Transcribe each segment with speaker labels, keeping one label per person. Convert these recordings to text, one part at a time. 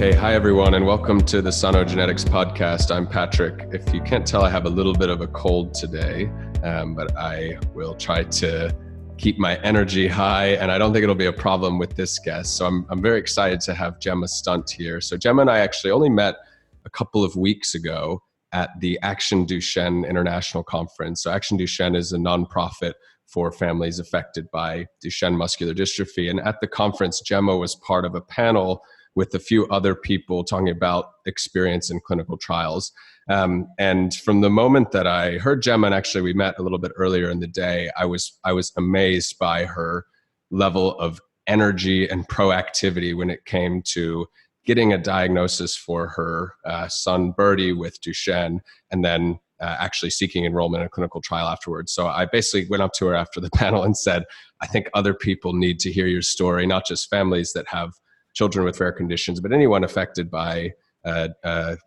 Speaker 1: Okay, hi everyone, and welcome to the Sonogenetics podcast. I'm Patrick. If you can't tell, I have a little bit of a cold today, but I will try to keep my energy high, and I don't think it'll be a problem with this guest. So I'm very excited to have Gemma Stunt here. So Gemma and I actually only met a couple of weeks ago at the Action Duchenne International Conference. So Action Duchenne is a nonprofit for families affected by Duchenne muscular dystrophy. And at the conference, Gemma was part of a panel with a few other people talking about experience in clinical trials. And from the moment that I heard Gemma, and actually we met a little bit earlier in the day, I was amazed by her level of energy and proactivity when it came to getting a diagnosis for her son, Bertie, with Duchenne, and then actually seeking enrollment in a clinical trial afterwards. So I basically went up to her after the panel and said, I think other people need to hear your story, not just families that have children with rare conditions, but anyone affected by a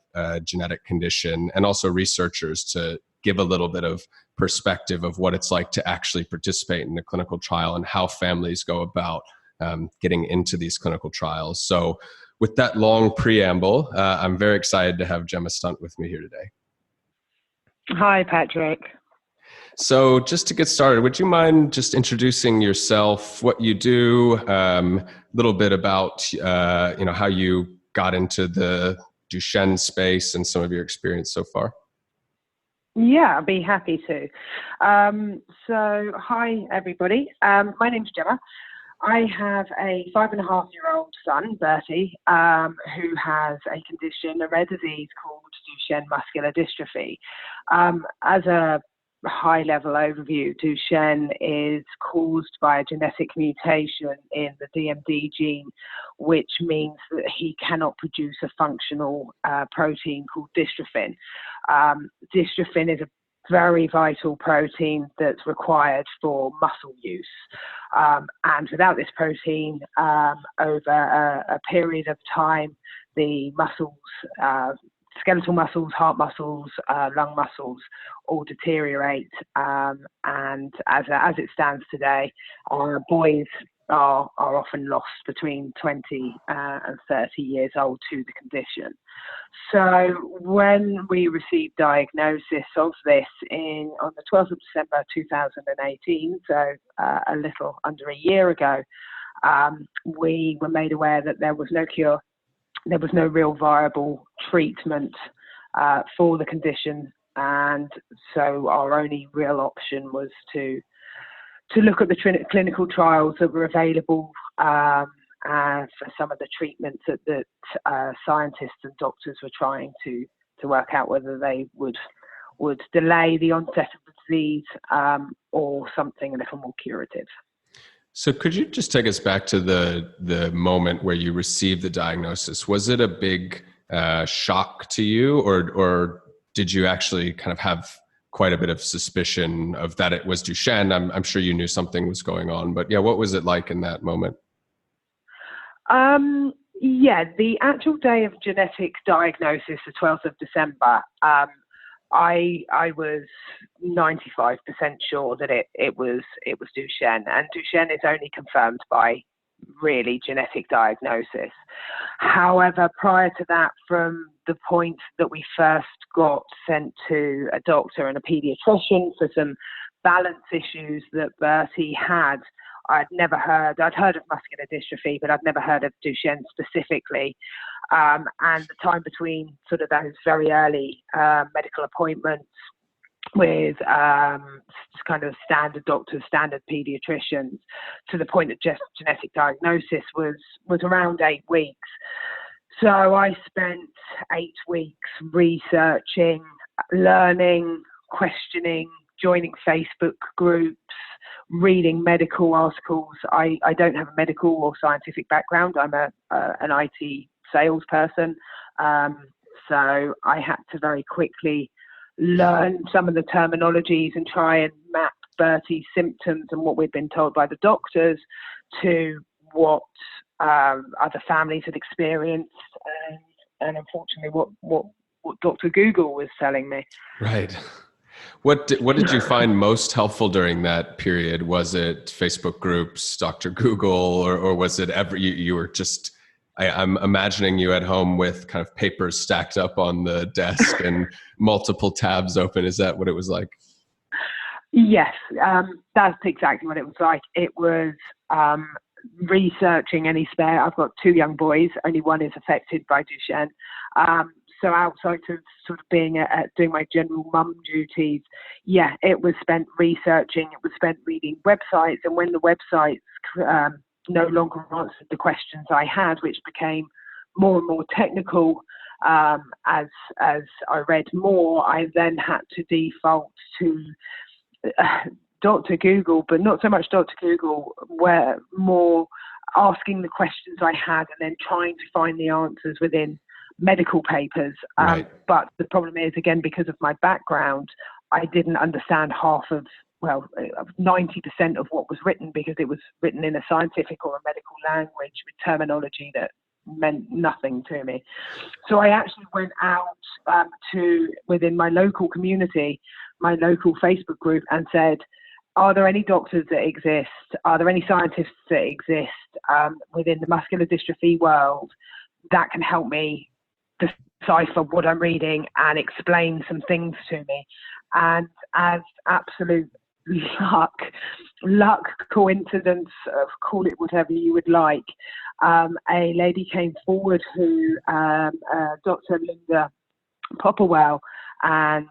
Speaker 1: genetic condition, and also researchers to give a little bit of perspective of what it's like to actually participate in a clinical trial and how families go about getting into these clinical trials. So with that long preamble, I'm very excited to have Gemma Stunt with me here today.
Speaker 2: Hi, Patrick.
Speaker 1: So just to get started, would you mind just introducing yourself, what you do, a little bit about how you got into the Duchenne space and some of your experience so far?
Speaker 2: Yeah, I'd be happy to. So hi, everybody. My name's Gemma. I have a 5.5-year-old son, Bertie, who has a condition, a rare disease called Duchenne muscular dystrophy. As a high-level overview, Duchenne is caused by a genetic mutation in the DMD gene, which means that he cannot produce a functional protein called dystrophin. Dystrophin is a very vital protein that's required for muscle use. And without this protein, over a period of time, the muscles, skeletal muscles, heart muscles, lung muscles all deteriorate. And as it stands today, boys are often lost between 20 and 30 years old to the condition. So when we received diagnosis of this on the 12th of December 2018, so a little under a year ago, we were made aware that there was no cure. There was no real viable treatment for the condition, and so our only real option was to look at the clinical trials that were available for some of the treatments that scientists and doctors were trying to work out whether they would delay the onset of the disease or something a little more curative.
Speaker 1: So could you just take us back to the moment where you received the diagnosis? Was it a big shock to you, or did you actually kind of have quite a bit of suspicion of that it was Duchenne? I'm sure you knew something was going on, but yeah, what was it like in that moment?
Speaker 2: The actual day of genetic diagnosis, the 12th of December, I was 95% sure that it was Duchenne, and Duchenne is only confirmed by really genetic diagnosis. However, prior to that, from the point that we first got sent to a doctor and a pediatrician for some balance issues that Bertie had, I'd heard of muscular dystrophy, but I'd never heard of Duchenne specifically. And the time between sort of those very early medical appointments with kind of standard doctors, standard pediatricians, to the point that just genetic diagnosis was around 8 weeks. So I spent 8 weeks researching, learning, questioning, joining Facebook groups, reading medical articles. I don't have a medical or scientific background. I'm an IT salesperson. So I had to very quickly learn some of the terminologies and try and map Bertie's symptoms and what we'd been told by the doctors to what other families had experienced, and unfortunately what Dr. Google was telling me.
Speaker 1: Right. What did you find most helpful during that period? Was it Facebook groups, Dr. Google, or was it you were just I'm imagining you at home with kind of papers stacked up on the desk and multiple tabs open. Is that what it was like?
Speaker 2: Yes, that's exactly what it was like. It was researching any spare. I've got two young boys. Only one is affected by Duchenne. So outside of sort of being doing my general mum duties, it was spent researching. It was spent reading websites. And when the websites no longer answered the questions I had, which became more and more technical, as I read more, I then had to default to Dr. Google, but not so much Dr. Google, where more asking the questions I had and then trying to find the answers within medical papers.
Speaker 1: Right.
Speaker 2: But the problem is, again, because of my background, I didn't understand 90% of what was written, because it was written in a scientific or a medical language with terminology that meant nothing to me. So I actually went out to within my local community, my local Facebook group, and said, are there any doctors that exist? Are there any scientists that exist within the muscular dystrophy world that can help me decipher what I'm reading and explain some things to me? And as absolute luck, coincidence, call it whatever you would like, a lady came forward who, Dr. Linda Popperwell, and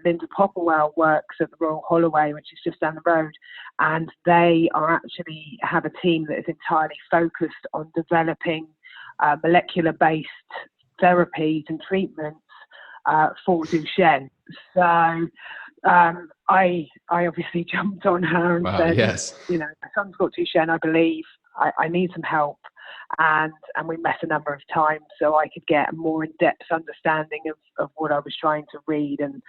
Speaker 2: Linda Popperwell works at the Royal Holloway, which is just down the road, and they have a team that is entirely focused on developing molecular-based therapies and treatments for Duchenne. So I obviously jumped on her and said,
Speaker 1: yes,
Speaker 2: my son's got Duchenne, I believe. I need some help. And we met a number of times so I could get a more in-depth understanding of what I was trying to read and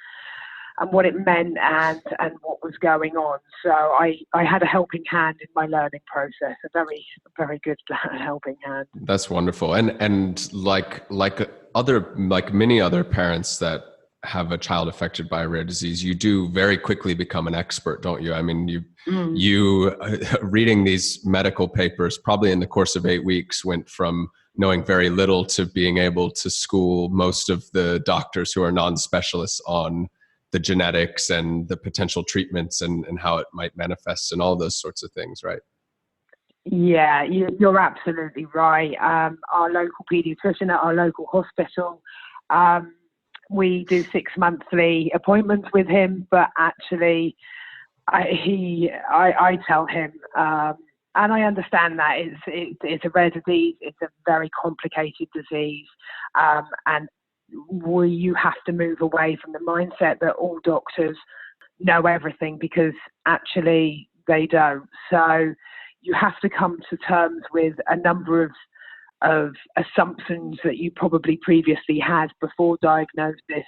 Speaker 2: what it meant and what was going on. So I had a helping hand in my learning process, a very, very good helping hand.
Speaker 1: That's wonderful. And like many other parents that have a child affected by a rare disease, you do very quickly become an expert, don't you? I mean, you reading these medical papers probably in the course of 8 weeks went from knowing very little to being able to school most of the doctors who are non-specialists on the genetics and the potential treatments and how it might manifest and all those sorts of things, right?
Speaker 2: Yeah, you're absolutely right. Our local pediatrician at our local hospital, we do 6 monthly appointments with him, but actually I tell him, and I understand that it's a rare disease, it's a very complicated disease, and you have to move away from the mindset that all doctors know everything, because actually they don't. So you have to come to terms with a number of assumptions that you probably previously had before diagnosis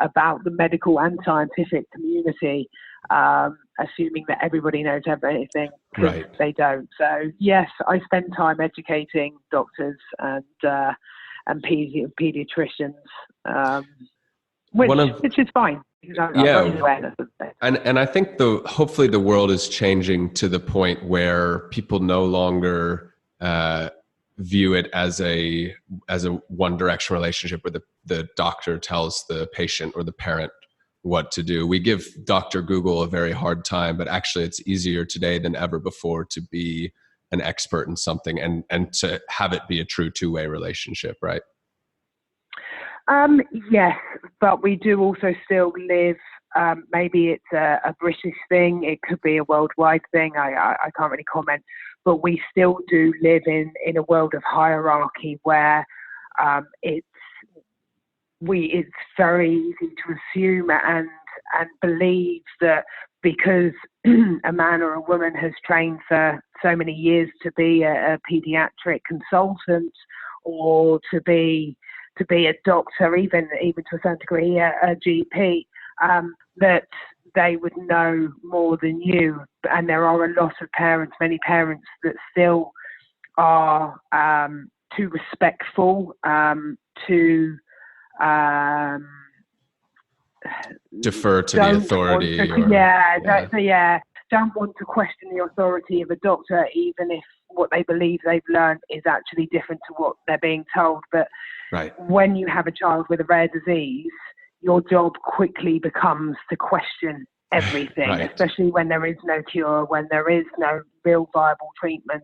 Speaker 2: about the medical and scientific community, assuming that everybody knows everything, because
Speaker 1: right.
Speaker 2: They don't. So yes, I spend time educating doctors and pediatricians, which is fine.
Speaker 1: And I think hopefully the world is changing to the point where people no longer view it as a one direction relationship where the doctor tells the patient or the parent what to do. We give Dr. Google a very hard time, but actually it's easier today than ever before to be an expert in something and to have it be a true two-way relationship, right?
Speaker 2: Yes, but we do also still live, maybe it's a British thing, it could be a worldwide thing, I can't really comment, but we still do live in a world of hierarchy where it's very easy to assume and believe that because a man or a woman has trained for so many years to be a pediatric consultant or to be a doctor, even to a certain degree a GP, that they would know more than you. And there are a lot of many parents that still are too respectful to
Speaker 1: defer to the authority.
Speaker 2: Don't want to question the authority of a doctor, even if what they believe they've learned is actually different to what they're being told. But
Speaker 1: Right.
Speaker 2: when you have a child with a rare disease, your job quickly becomes to question everything,
Speaker 1: Right.
Speaker 2: especially when there is no cure, when there is no real viable treatment,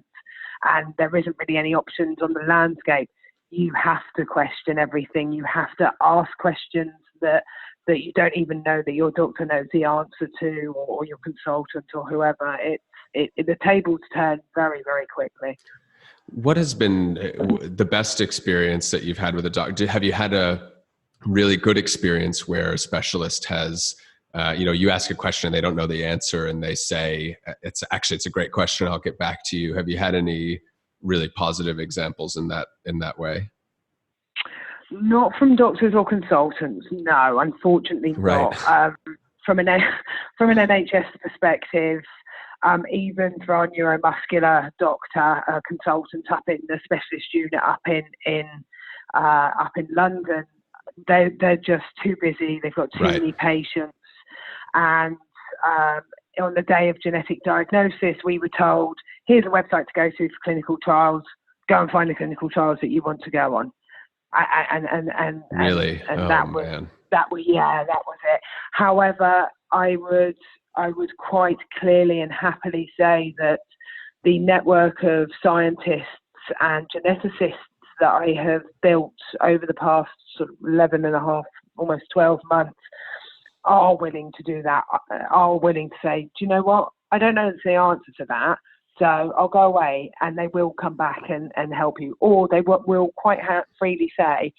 Speaker 2: and there isn't really any options on the landscape. You have to question everything. You have to ask questions that you don't even know that your doctor knows the answer to, or your consultant or whoever. The tables turn very, very quickly.
Speaker 1: What has been the best experience that you've had with a doctor? Have you had a really good experience where a specialist has, you ask a question and they don't know the answer and they say, it's a great question, I'll get back to you. Have you had any really positive examples in that way?
Speaker 2: Not from doctors or consultants, no, unfortunately not.
Speaker 1: Right.
Speaker 2: From an NHS perspective, even for our neuromuscular doctor, consultant up in the specialist unit up in London, they're just too busy. They've got too many patients, and on the day of genetic diagnosis, we were told, "Here's a website to go to for clinical trials. Go and find the clinical trials that you want to go on."
Speaker 1: Really?
Speaker 2: That was it. However, I would quite clearly and happily say that the network of scientists and geneticists that I have built over the past sort of 11 and a half, almost 12 months, are willing to do that, are willing to say, do you know what? I don't know the answer to that, so I'll go away, and they will come back and help you. Or they will quite freely say,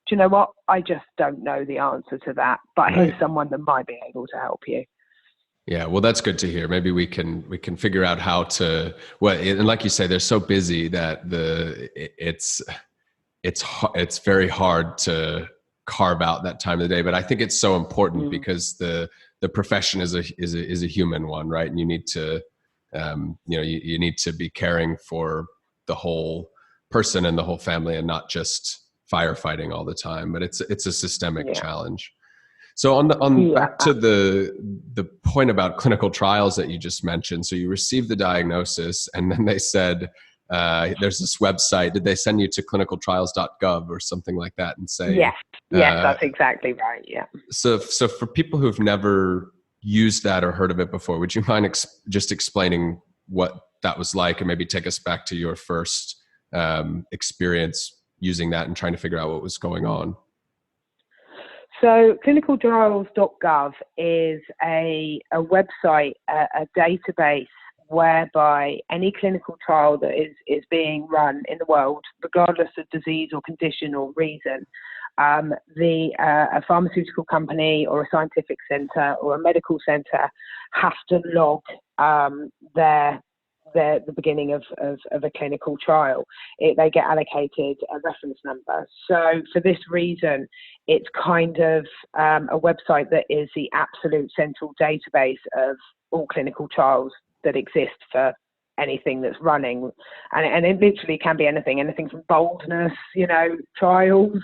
Speaker 2: do you know what? I just don't know the answer to that, but here's someone that might be able to help you.
Speaker 1: Yeah, well, that's good to hear. Maybe we can figure out how to. Well, and like you say, they're so busy that it's very hard to carve out that time of the day. But I think it's so important because the profession is a human one, right? And you need to you need to be caring for the whole person and the whole family, and not just firefighting all the time. But it's a systemic challenge. So back to the point about clinical trials that you just mentioned. So you received the diagnosis, and then they said, there's this website. Did they send you to clinicaltrials.gov or something like that and say?
Speaker 2: Yes, that's exactly right. Yeah.
Speaker 1: So for people who've never used that or heard of it before, would you mind just explaining what that was like, and maybe take us back to your first experience using that and trying to figure out what was going on?
Speaker 2: So clinicaltrials.gov is a website, a database whereby any clinical trial that is being run in the world, regardless of disease or condition or reason, a pharmaceutical company or a scientific centre or a medical centre have to log the beginning of a clinical trial. They get allocated a reference number. So for this reason, it's kind of a website that is the absolute central database of all clinical trials that exist for anything that's running. And it literally can be anything from boldness, trials,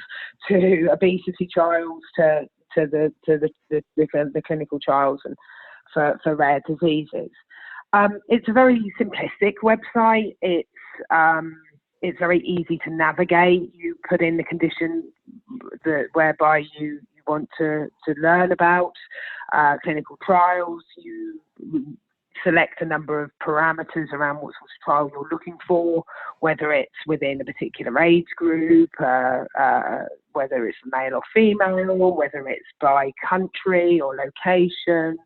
Speaker 2: to obesity trials, to the clinical trials and for rare diseases. It's a very simplistic website. It's very easy to navigate. You put in the condition whereby you want to learn about clinical trials. You select a number of parameters around what sort of trial you're looking for, whether it's within a particular age group, whether it's male or female, whether it's by country or location.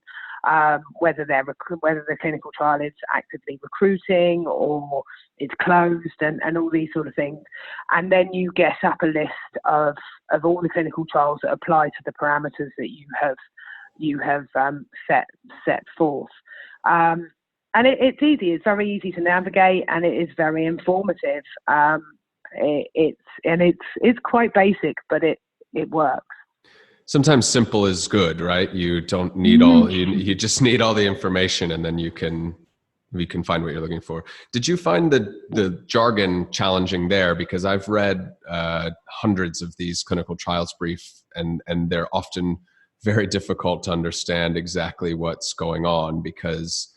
Speaker 2: Whether the clinical trial is actively recruiting or it's closed, and all these sort of things. And then you get up a list of all the clinical trials that apply to the parameters that you have set forth. And it's easy. It's very easy to navigate, and it is very informative. It's quite basic, but it works.
Speaker 1: Sometimes simple is good, right? You don't need you just need all the information, and then you can find what you're looking for. Did you find the jargon challenging there? Because I've read hundreds of these clinical trials brief, and they're often very difficult to understand exactly what's going on, because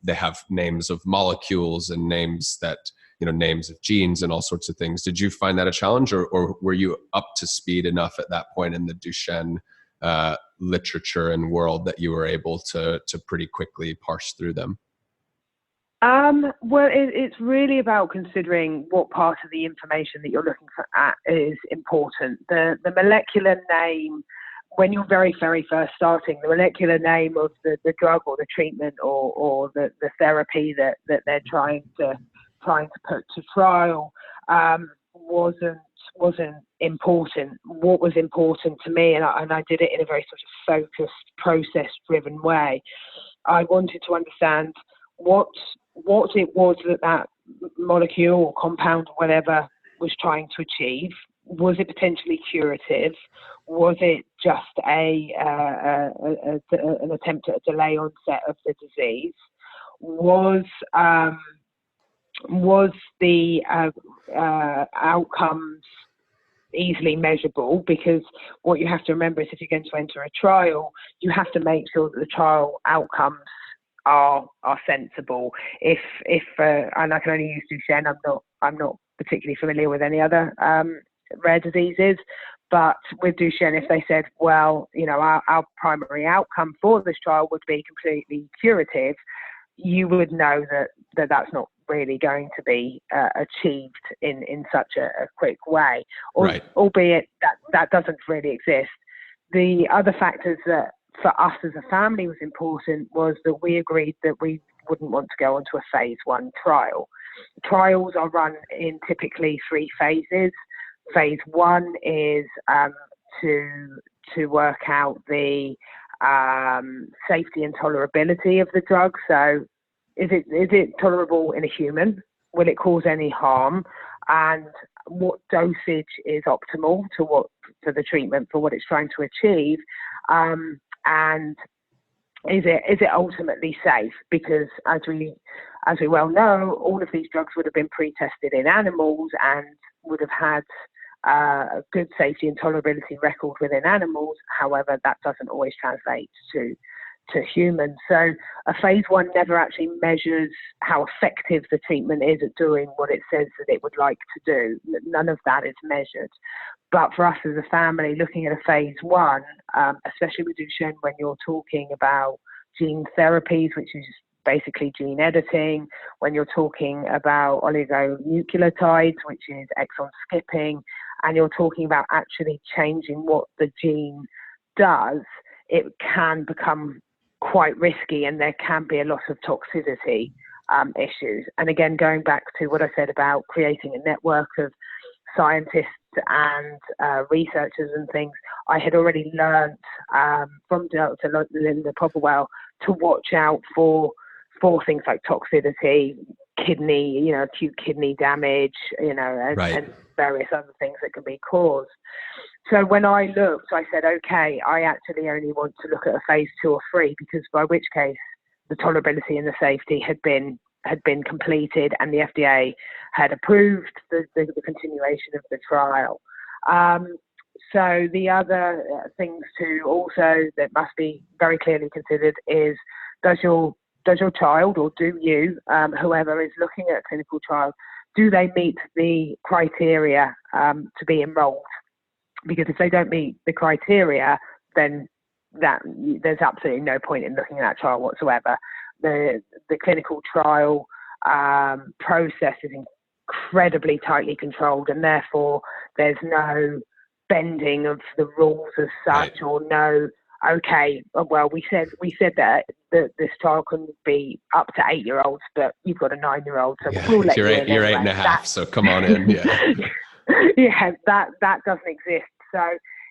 Speaker 1: they have names of molecules and names that, names of genes and all sorts of things. Did you find that a challenge, or were you up to speed enough at that point in the Duchenne literature and world that you were able to pretty quickly parse through them?
Speaker 2: Well, it's really about considering what part of the information that you're looking at is important. The molecular name, when you're very, very first starting, the molecular name of the drug or the treatment or the therapy that they're trying to put to trial wasn't important. What was important to me, and I did it in a very sort of focused, process-driven way, I wanted to understand what it was that molecule or compound or whatever was trying to achieve. Was it potentially curative? Was it just an attempt at a delay onset of the disease? Was the outcomes easily measurable? Because what you have to remember is if you're going to enter a trial, you have to make sure that the trial outcomes are sensible. If and I can only use Duchenne, I'm not particularly familiar with any other rare diseases, but with Duchenne, if they said, well, our primary outcome for this trial would be completely curative, you would know that that's not really going to be achieved in such a quick way,
Speaker 1: right.
Speaker 2: Albeit that doesn't really exist. The other factors that for us as a family was important was that we agreed that we wouldn't want to go onto a phase 1 trial. Trials are run in typically 3 phases. Phase 1 is to work out the safety and tolerability of the drug. So is it tolerable in a human? Will it cause any harm? And what dosage is optimal for the treatment for what it's trying to achieve? And is it ultimately safe? Because as we well know, all of these drugs would have been pre-tested in animals and would have had a good safety and tolerability record within animals. However, that doesn't always translate to humans. So a phase 1 never actually measures how effective the treatment is at doing what it says that it would like to do. None of that is measured. But for us as a family, looking at a phase 1, especially with Duchenne, when you're talking about gene therapies, which is basically gene editing, when you're talking about oligonucleotides, which is exon skipping, and you're talking about actually changing what the gene does, it can become quite risky and there can be a lot of toxicity issues. And again, going back to what I said about creating a network of scientists and researchers and things, I had already learned from Dr. Linda Popplewell to watch out for things like toxicity, kidney, acute kidney damage,
Speaker 1: right.
Speaker 2: and various other things that can be caused. So when I looked, I said, okay, I actually only want to look at a phase 2 or 3, because by which case the tolerability and the safety had been completed and the FDA had approved the continuation of the trial. So the other things too also that must be very clearly considered is, does your child, or do you, whoever is looking at a clinical trial, do they meet the criteria to be enrolled? Because if they don't meet the criteria, then there's absolutely no point in looking at that trial whatsoever. The clinical trial process is incredibly tightly controlled, and therefore there's no bending of the rules as such, right. Or no, okay, well, we said that this trial can be up to 8-year-olds, but you've got a 9-year-old, so
Speaker 1: yeah,
Speaker 2: we'll let
Speaker 1: you're
Speaker 2: you
Speaker 1: in. You're 8.5, so come on in. Yeah.
Speaker 2: Yeah, that doesn't exist. So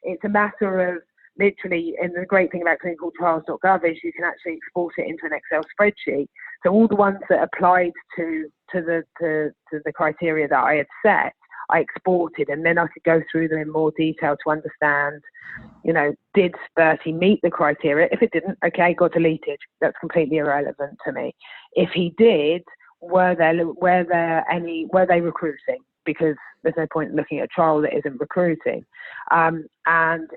Speaker 2: it's a matter of literally, and the great thing about clinicaltrials.gov is you can actually export it into an Excel spreadsheet. So all the ones that applied to the criteria that I had set, I exported, and then I could go through them in more detail to understand, did Bertie meet the criteria? If it didn't, okay, got deleted. That's completely irrelevant to me. If he did, were they recruiting? Because there's no point in looking at a trial that isn't recruiting. And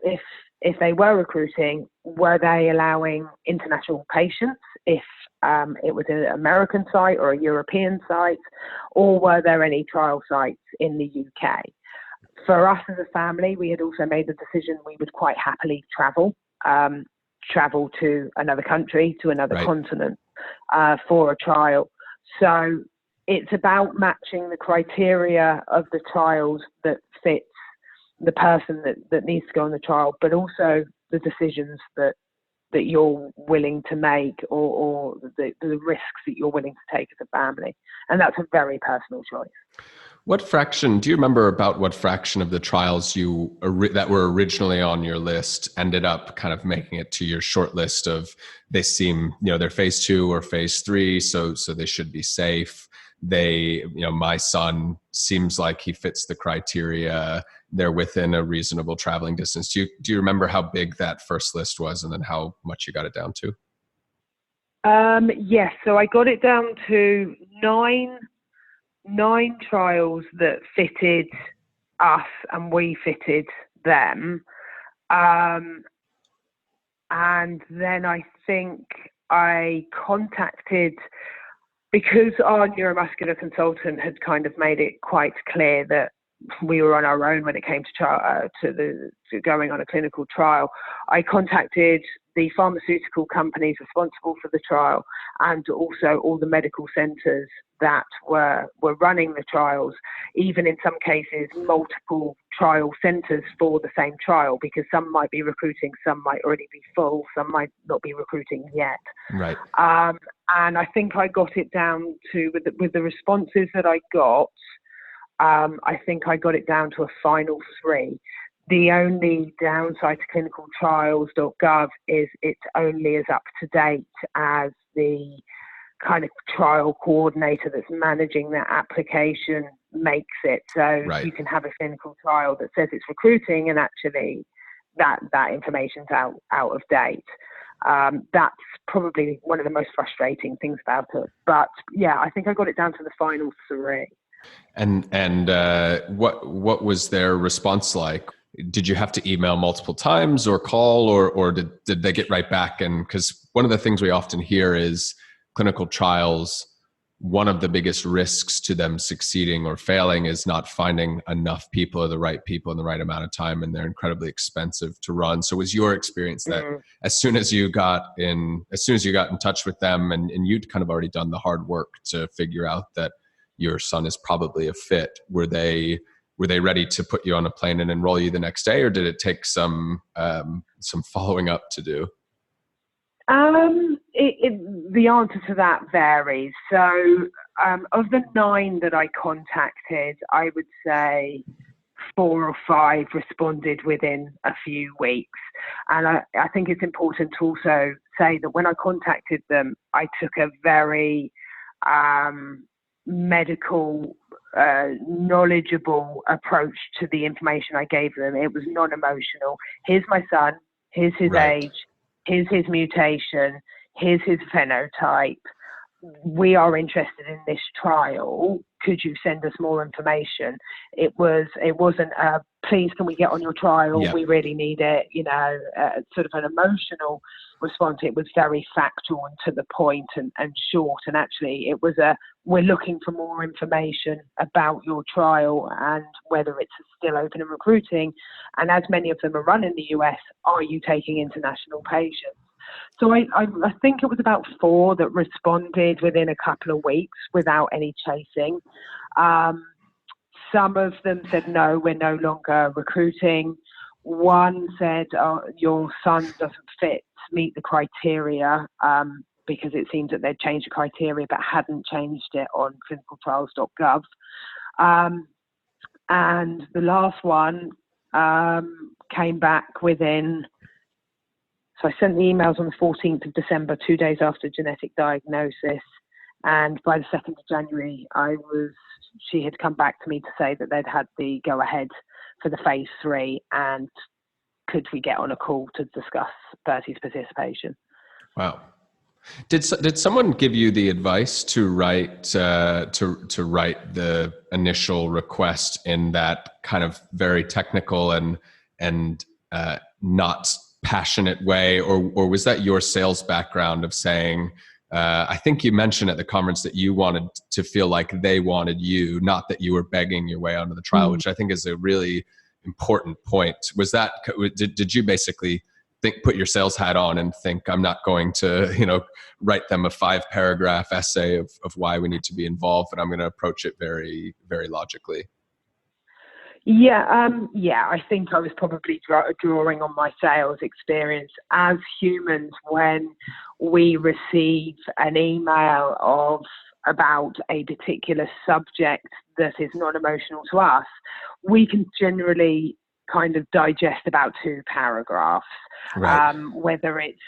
Speaker 2: if if they were recruiting, were they allowing international patients if it was an American site or a European site, or were there any trial sites in the UK? For us as a family, we had also made the decision we would quite happily travel to another country, to another continent for a trial. So it's about matching the criteria of the trials that fits the person that needs to go on the trial, but also the decisions that you're willing to make, or the risks that you're willing to take as a family. And that's a very personal choice.
Speaker 1: What fraction, do you remember about what fraction of the trials that were originally on your list ended up kind of making it to your short list of, they seem, they're phase 2 or phase 3, so they should be safe. My son seems like he fits the criteria. They're within a reasonable traveling distance. Do you remember how big that first list was, and then how much you got it down to?
Speaker 2: Yes. So I got it down to nine trials that fitted us and we fitted them. And then I think I contacted, because our neuromuscular consultant had kind of made it quite clear that we were on our own when it came to going on a clinical trial, I contacted the pharmaceutical companies responsible for the trial, and also all the medical centres that were running the trials, even in some cases multiple trial centres for the same trial, because some might be recruiting, some might already be full, some might not be recruiting yet.
Speaker 1: Right.
Speaker 2: And I think I got it down to, with the responses that I got, I think I got it down to a final 3. The only downside to clinicaltrials.gov is it's only as up to date as the kind of trial coordinator that's managing that application makes it. So you can have a clinical trial that says it's recruiting, and actually that information's out of date. That's probably one of the most frustrating things about it. But yeah, I think I got it down to the final 3.
Speaker 1: And what was their response like? Did you have to email multiple times or call, or did they get right back? And because one of the things we often hear is clinical trials, one of the biggest risks to them succeeding or failing is not finding enough people, or the right people in the right amount of time, and they're incredibly expensive to run. So was your experience that as soon as you got in touch with them, and you'd kind of already done the hard work to figure out that your son is probably a fit, were they ready to put you on a plane and enroll you the next day, or did it take some following up to do?
Speaker 2: The answer to that varies. So of the 9 that I contacted, I would say 4 or 5 responded within a few weeks. And I think it's important to also say that when I contacted them, I took a very medical, knowledgeable approach to the information I gave them. It was non-emotional. Here's my son, here's his age, here's his mutation, here's his phenotype. We are interested in this trial. Could you send us more information? It wasn't please can we get on your trial? Yeah. We really need it. Sort of an emotional response. It was very factual and to the point and short. And actually, it was we're looking for more information about your trial and whether it's still open and recruiting. And as many of them are run in the US, are you taking international patients? So I think it was about 4 that responded within a couple of weeks without any chasing. Some of them said, no, we're no longer recruiting. One said, your son doesn't meet the criteria, because it seems that they'd changed the criteria but hadn't changed it on clinicaltrials.gov. And the last one came back within... So I sent the emails on the 14th of December, 2 days after genetic diagnosis. And by the 2nd of January, she had come back to me to say that they'd had the go-ahead for the phase 3, and could we get on a call to discuss Bertie's participation.
Speaker 1: Wow. Did someone give you the advice to write to write the initial request in that kind of very technical and not passionate way, or was that your sales background of saying, I think you mentioned at the conference that you wanted to feel like they wanted you, not that you were begging your way onto the trial, which I think is a really important point. Was that, did you basically put your sales hat on and think, I'm not going to, write them a 5-paragraph essay of why we need to be involved, but I'm going to approach it very, very logically?
Speaker 2: Yeah, I think I was probably drawing on my sales experience. As humans, when we receive an email about a particular subject that is non-emotional to us, we can generally kind of digest about 2 paragraphs,
Speaker 1: right.
Speaker 2: Whether it's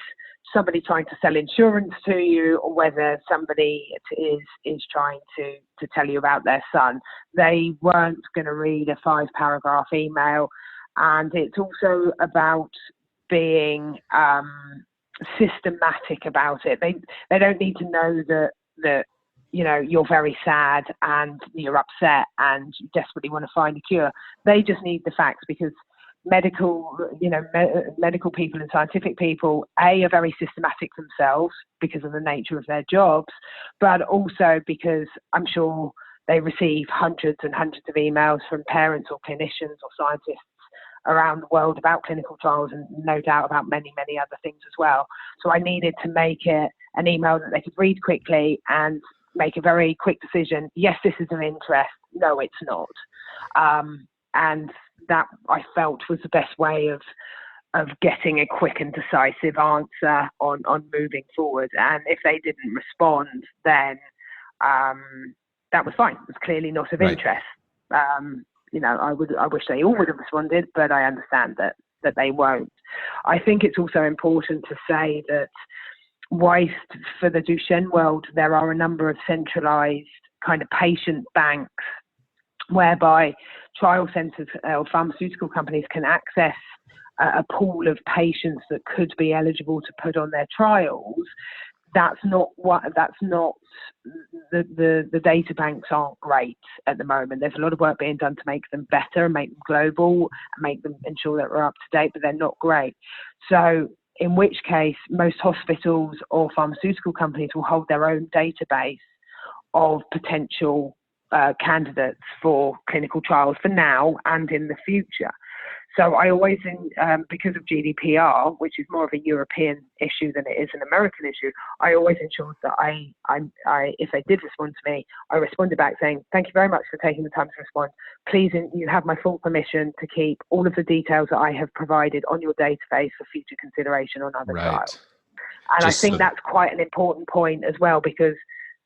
Speaker 2: somebody trying to sell insurance to you, or whether somebody is trying to tell you about their son. They weren't going to read a 5-paragraph email. And it's also about being systematic about it. They don't need to know that you're very sad and you're upset and you desperately want to find a cure. They just need the facts, because medical people and scientific people, are very systematic themselves because of the nature of their jobs, but also because I'm sure they receive hundreds and hundreds of emails from parents or clinicians or scientists around the world about clinical trials, and no doubt about many, many other things as well. So I needed to make it an email that they could read quickly and make a very quick decision. Yes, this is of interest. No, it's not. And that, I felt, was the best way of getting a quick and decisive answer on moving forward. And if they didn't respond, then that was fine. It was clearly not of interest. I wish they all would have responded, but I understand that they won't. I think it's also important to say that whilst for the Duchenne world, there are a number of centralized kind of patient banks whereby trial centers or pharmaceutical companies can access a pool of patients that could be eligible to put on their trials. The data banks aren't great at the moment. There's a lot of work being done to make them better and make them global and make them ensure that we're up to date, but they're not great. So in which case, most hospitals or pharmaceutical companies will hold their own database of potential candidates for clinical trials for now and in the future. So I always, because of GDPR, which is more of a European issue than it is an American issue, I always ensured that I if they did respond to me, I responded back saying, thank you very much for taking the time to respond. Please, you have my full permission to keep all of the details that I have provided on your database for future consideration on other trials. And I think that's quite an important point as well, because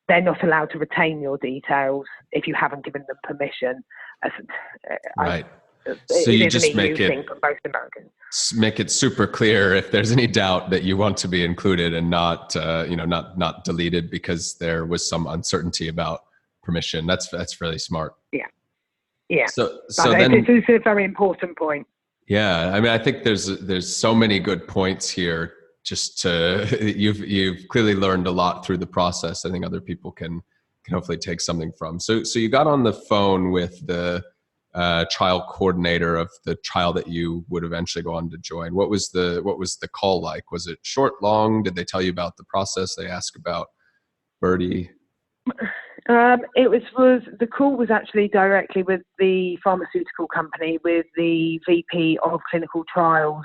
Speaker 2: they're not allowed to retain your details if you haven't given them permission.
Speaker 1: Right. So you just make it super clear if there's any doubt that you want to be included and not deleted because there was some uncertainty about permission. That's really smart.
Speaker 2: Yeah.
Speaker 1: So
Speaker 2: then this is a very important point.
Speaker 1: Yeah, I mean, I think there's so many good points here. You've clearly learned a lot through the process. I think other people can hopefully take something from. So you got on the phone with the trial coordinator of the trial that you would eventually go on to join. What was the call like? Was it short, long? Did they tell you about the process? They ask about Bertie?
Speaker 2: The call was actually directly with the pharmaceutical company, with the VP of clinical trials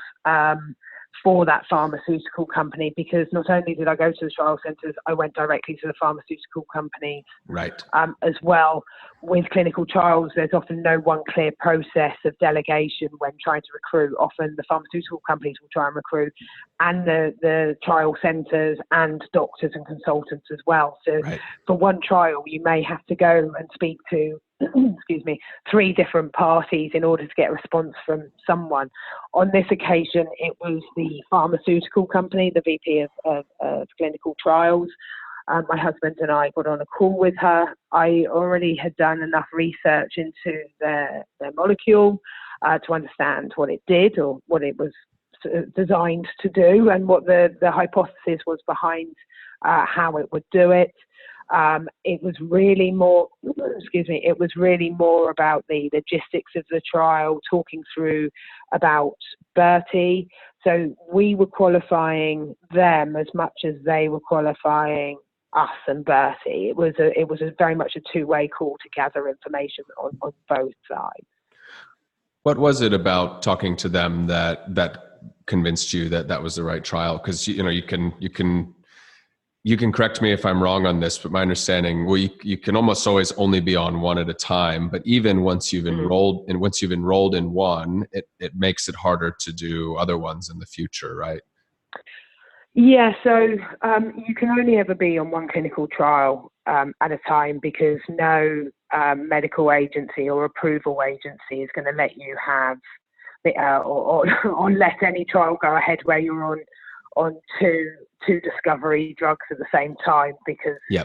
Speaker 2: for that pharmaceutical company, because not only did I go to the trial centres, I went directly to the pharmaceutical companies as well. With clinical trials, there's often no one clear process of delegation when trying to recruit. Often the pharmaceutical companies will try and recruit, and the trial centres and doctors and consultants as well. So for one trial, you may have to go and speak to 3 different parties in order to get a response from someone. On this occasion, it was the pharmaceutical company, the VP of clinical trials. My husband and I got on a call with her. I already had done enough research into their molecule to understand what it did, or what it was designed to do, and what the hypothesis was behind how it would do it. It was really more, it was really more about the logistics of the trial, talking through about Bertie. So we were qualifying them as much as they were qualifying us and Bertie. It was very much a two-way call to gather information on both sides.
Speaker 1: What was it about talking to them that convinced you that was the right trial? Because you can correct me if I'm wrong on this, but my understanding, well, you can almost always only be on one at a time. But even once you've enrolled in one, it makes it harder to do other ones in the future, right?
Speaker 2: Yeah, so you can only ever be on one clinical trial at a time, because no medical agency or approval agency is going to let you have or let any trial go ahead where you're on two discovery drugs at the same time, because
Speaker 1: you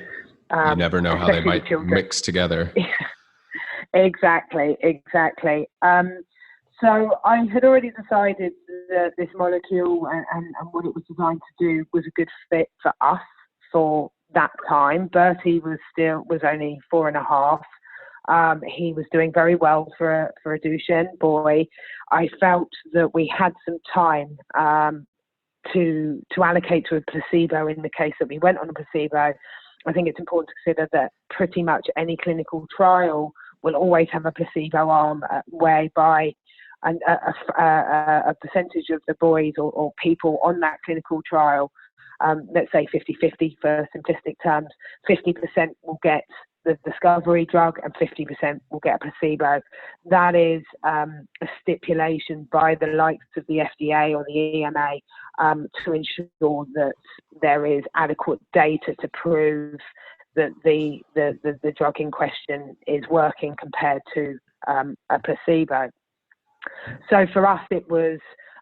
Speaker 1: never know how they might mix together.
Speaker 2: Exactly. So I had already decided that this molecule and what it was designed to do was a good fit for us for that time. Bertie was only 4.5. He was doing very well for a Duchenne boy. I felt that we had some time to allocate to a placebo in the case that we went on a placebo. I think it's important to consider that pretty much any clinical trial will always have a placebo arm, whereby a percentage of the boys or people on that clinical trial, let's say 50-50 for simplistic terms, 50% will get the discovery drug and 50% will get a placebo. That is a stipulation by the likes of the FDA or the EMA to ensure that there is adequate data to prove that the drug in question is working compared to a placebo. So for us, it was,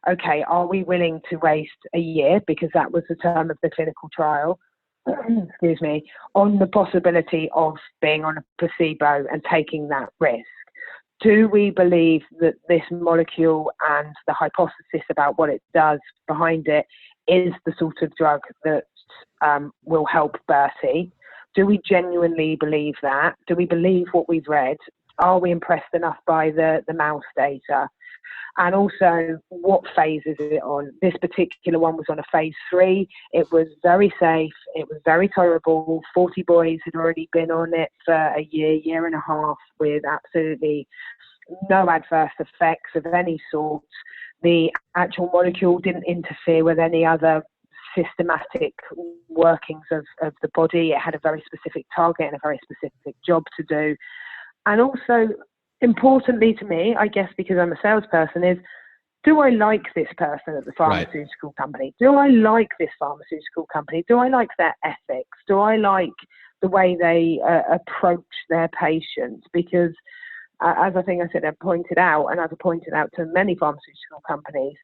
Speaker 2: okay, are we willing to waste a year, because that was the term of the clinical trial, on the possibility of being on a placebo and taking that risk? Do we believe that this molecule and the hypothesis about what it does behind it is the sort of drug that will help Bertie? Do we genuinely believe that? Do we believe what we've read? Are we impressed enough by the mouse data? And also, what phase is it on? This particular one was on a phase 3. It was very safe. It was very tolerable. 40 boys had already been on it for a year and a half, with absolutely no adverse effects of any sort. The actual molecule didn't interfere with any other systematic workings of the body. It had a very specific target and a very specific job to do. And also, importantly to me, I guess because I'm a salesperson, is, do I like this person at the pharmaceutical company? Do I like this pharmaceutical company? Do I like their ethics? Do I like the way they approach their patients? Because as I think I said, I pointed out, and I've pointed out to many pharmaceutical companies,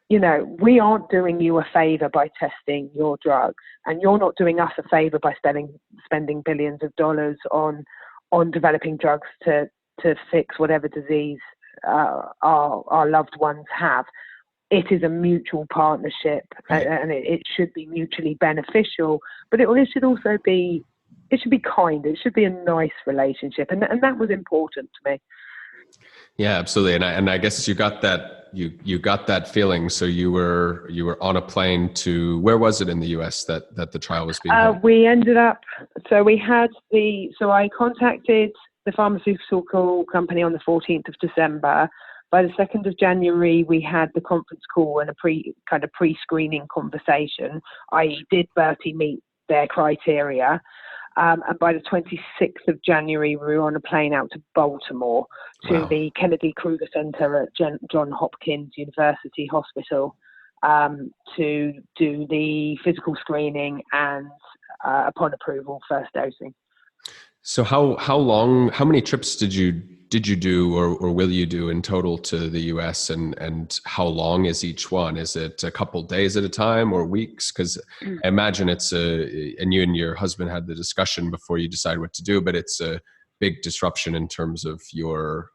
Speaker 2: we aren't doing you a favor by testing your drugs, and you're not doing us a favor by spending billions of dollars on developing drugs to fix whatever disease our loved ones have. It is a mutual partnership, and it should be mutually beneficial, but it should also be, it should be kind. It should be a nice relationship, and that was important to me.
Speaker 1: Yeah, absolutely. And I guess you got that, you got that feeling. So you were on a plane to, where was it in the US that the trial was being held?
Speaker 2: We ended up, so I contacted the pharmaceutical company on the 14th of December. By the 2nd of January, we had the conference call and a pre-screening conversation, i.e. did Bertie meet their criteria? And by the 26th of January, we were on a plane out to Baltimore to the Kennedy Kruger Center at Johns Hopkins University Hospital to do the physical screening and, upon approval, first dosing.
Speaker 1: So how many trips did you do or will you do in total to the US, and how long is each one? Is it a couple days at a time or weeks? Because I imagine it's and you and your husband had the discussion before you decide what to do, but it's a big disruption in terms of your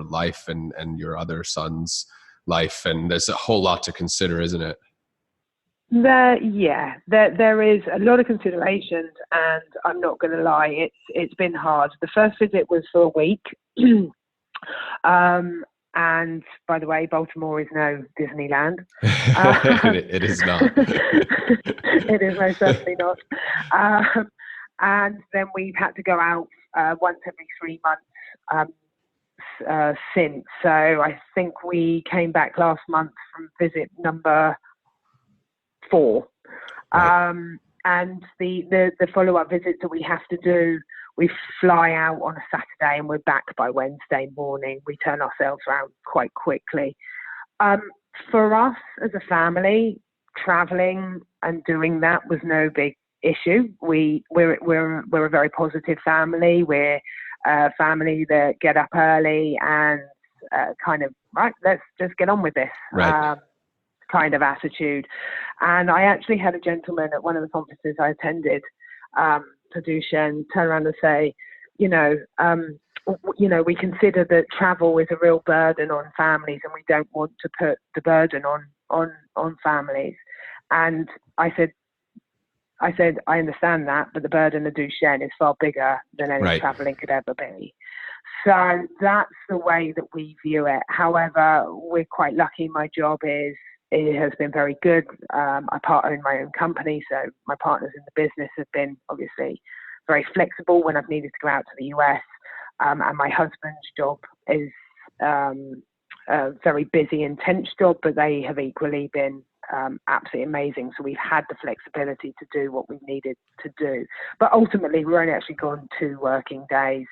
Speaker 1: life and your other son's life, and there's a whole lot to consider, isn't it?
Speaker 2: There is a lot of considerations, and I'm not going to lie, it's been hard. The first visit was for a week, and by the way, Baltimore is no Disneyland.
Speaker 1: It is not.
Speaker 2: It is most certainly not. And then we've had to go out once every 3 months since. So I think we came back last month from visit number 4. Right. And the follow-up visits that we have to do, we fly out on a Saturday and we're back by Wednesday morning. We turn ourselves around quite quickly. For us as a family, traveling and doing that was no big issue. We're a very positive family. We're a family that get up early and kind of, right, let's just get on with this. Right. Kind of attitude. And I actually had a gentleman at one of the conferences I attended for Duchenne turn around and say, we consider that travel is a real burden on families, and we don't want to put the burden on families. And I said, I understand that, but the burden of Duchenne is far bigger than any traveling could ever be. So that's the way that we view it. However, we're quite lucky. My job it has been very good. I partner in my own company, so my partners in the business have been obviously very flexible when I've needed to go out to the US. And my husband's job is a very busy, intense job, but they have equally been absolutely amazing. So we've had the flexibility to do what we needed to do. But ultimately, we're only actually gone 2 working days,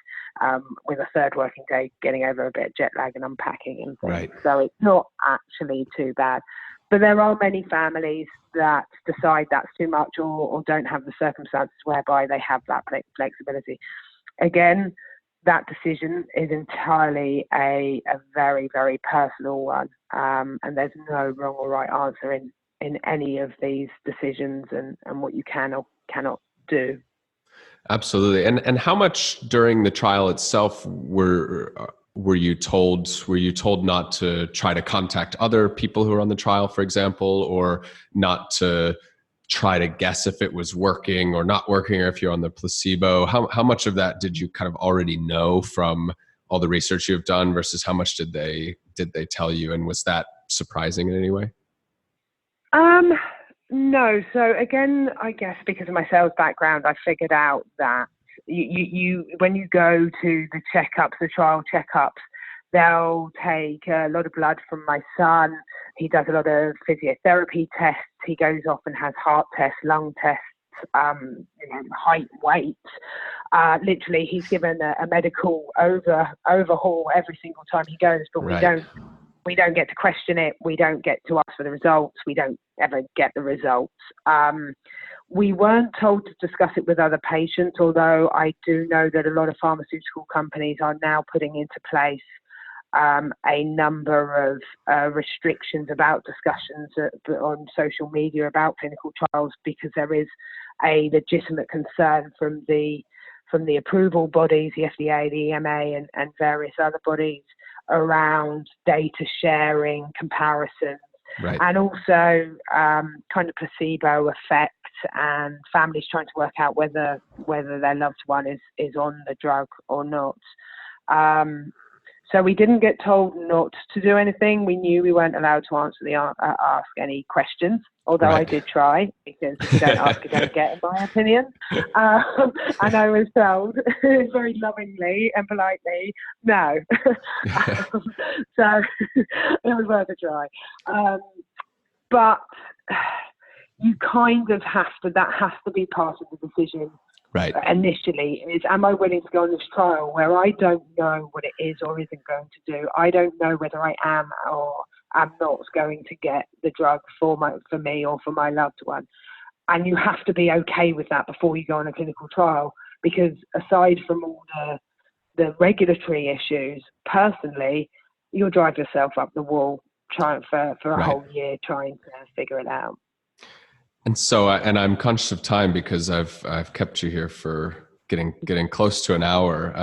Speaker 2: with a 3rd working day getting over a bit of jet lag and unpacking and things. Right. So it's not actually too bad. But there are many families that decide that's too much or don't have the circumstances whereby they have that flexibility. Again, that decision is entirely a very, very personal one. And there's no wrong or right answer in any of these decisions and what you can or cannot do.
Speaker 1: Absolutely. And how much during the trial itself were you told not to try to contact other people who are on the trial, for example, or not to try to guess if it was working or not working, or if you're on the placebo? How much of that did you kind of already know from all the research you've done versus how much did they tell you? And was that surprising in any way?
Speaker 2: No. So again, I guess because of my sales background, I figured out that you when you go to the checkups, the trial checkups, they'll take a lot of blood from my son. He does a lot of physiotherapy tests. He goes off and has heart tests, lung tests, height, weight. Literally, he's given a medical overhaul every single time he goes, but we don't get to question it. We don't get to ask for the results. We don't ever get the results. We weren't told to discuss it with other patients, although I do know that a lot of pharmaceutical companies are now putting into place a number of restrictions about discussions on social media about clinical trials, because there is a legitimate concern from the approval bodies, the FDA, the EMA, and various other bodies around data sharing, comparisons, and also kind of placebo effect, and families trying to work out whether their loved one is on the drug or not. So we didn't get told not to do anything. We knew we weren't allowed to ask any questions, although I did try, because if you don't ask, you don't get, in my opinion. And I was told very lovingly and politely, no. So it was worth a try. But you kind of have to, that has to be part of the decision. Initially, is, am I willing to go on this trial where I don't know what it is or isn't going to do? I don't know whether I am or am not going to get the drug for me or for my loved one. And you have to be okay with that before you go on a clinical trial, because aside from all the regulatory issues, personally, you'll drive yourself up the wall trying for a whole year trying to figure it out.
Speaker 1: And so, and I'm conscious of time because I've kept you here for getting close to an hour.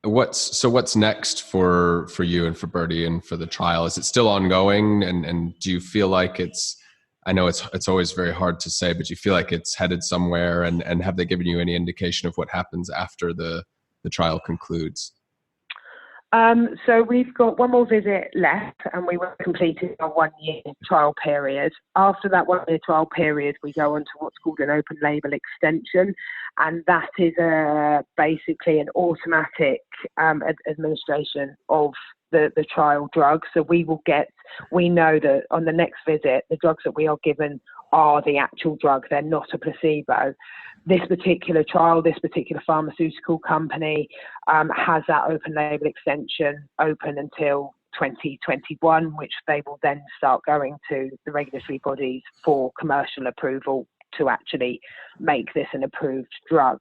Speaker 1: What's next for you and for Bertie and for the trial? Is it still ongoing? And do you feel like it's I know it's always very hard to say, but you feel like it's headed somewhere, and have they given you any indication of what happens after the trial concludes?
Speaker 2: So we've got one more visit left, and we will complete our 1 year trial period. After that 1 year trial period, we go on to what's called an open label extension, and that is basically an automatic administration of the trial drug. So we know that on the next visit, the drugs that we are given are the actual drug. They're not a placebo. This particular trial, this particular pharmaceutical company has that open label extension open until 2021, which they will then start going to the regulatory bodies for commercial approval to actually make this an approved drug.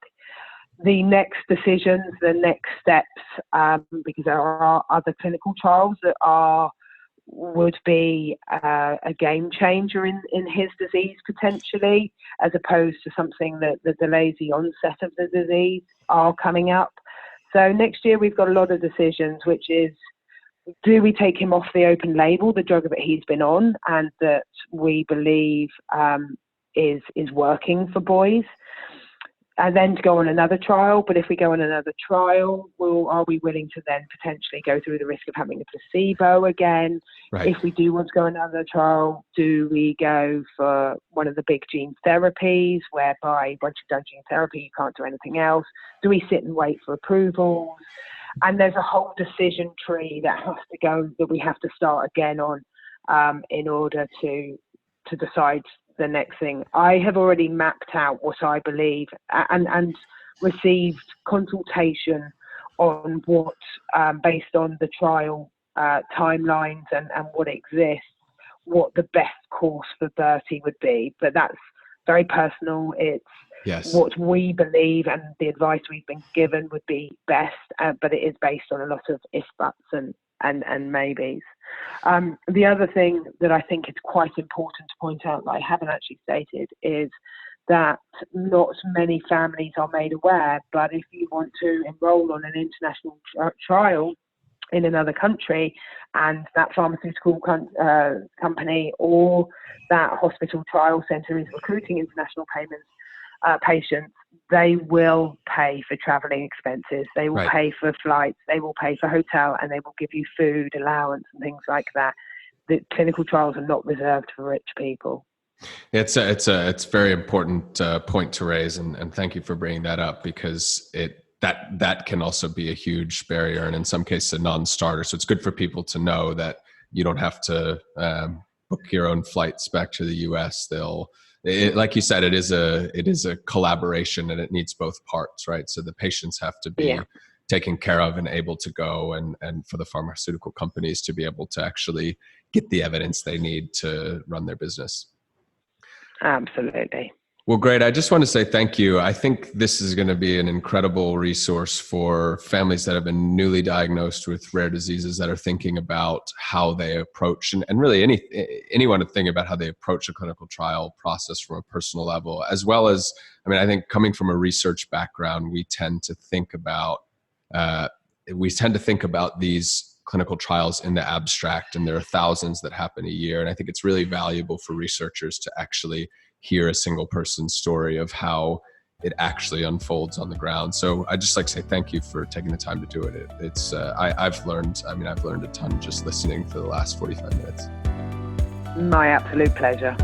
Speaker 2: The next decisions, the next steps, because there are other clinical trials that would be a game changer in his disease potentially, as opposed to something that delays the onset of the disease, are coming up. So next year we've got a lot of decisions, which is, do we take him off the open label, the drug that he's been on and that we believe is working for boys, and then to go on another trial? But if we go on another trial, are we willing to then potentially go through the risk of having a placebo again?
Speaker 1: Right.
Speaker 2: If we do want to go on another trial, do we go for one of the big gene therapies, whereby once you've done gene therapy, you can't do anything else? Do we sit and wait for approvals? And there's a whole decision tree that has to go, that we have to start again on in order to decide the next thing. I have already mapped out what I believe and received consultation on what, based on the trial timelines and what exists, what the best course for Bertie would be. But that's very personal. It's what we believe and the advice we've been given would be best, but it is based on a lot of if, buts and maybes. The other thing that I think is quite important to point out that I haven't actually stated is that not many families are made aware, but if you want to enroll on an international trial in another country, and that pharmaceutical company or that hospital trial centre is recruiting international patients, they will pay for travelling expenses, they will pay for flights, they will pay for hotel, and they will give you food allowance and things like that. The clinical trials are not reserved for rich people.
Speaker 1: It's a very important point to raise, and thank you for bringing that up, because that can also be a huge barrier, and in some cases a non-starter. So it's good for people to know that you don't have to book your own flights back to the US. Like you said, it is a collaboration, and it needs both parts, right? So the patients have to be taken care of and able to go, and for the pharmaceutical companies to be able to actually get the evidence they need to run their business.
Speaker 2: Absolutely.
Speaker 1: Well, great. I just want to say thank you. I think this is going to be an incredible resource for families that have been newly diagnosed with rare diseases, that are thinking about how they approach, and really anyone to think about how they approach a clinical trial process from a personal level, as well as, I think coming from a research background, we tend to think about these clinical trials in the abstract, and there are thousands that happen a year. And I think it's really valuable for researchers to actually hear a single person's story of how it actually unfolds on the ground. So I'd just like to say thank you for taking the time to do it. I've learned a ton just listening for the last 45 minutes.
Speaker 2: My absolute pleasure.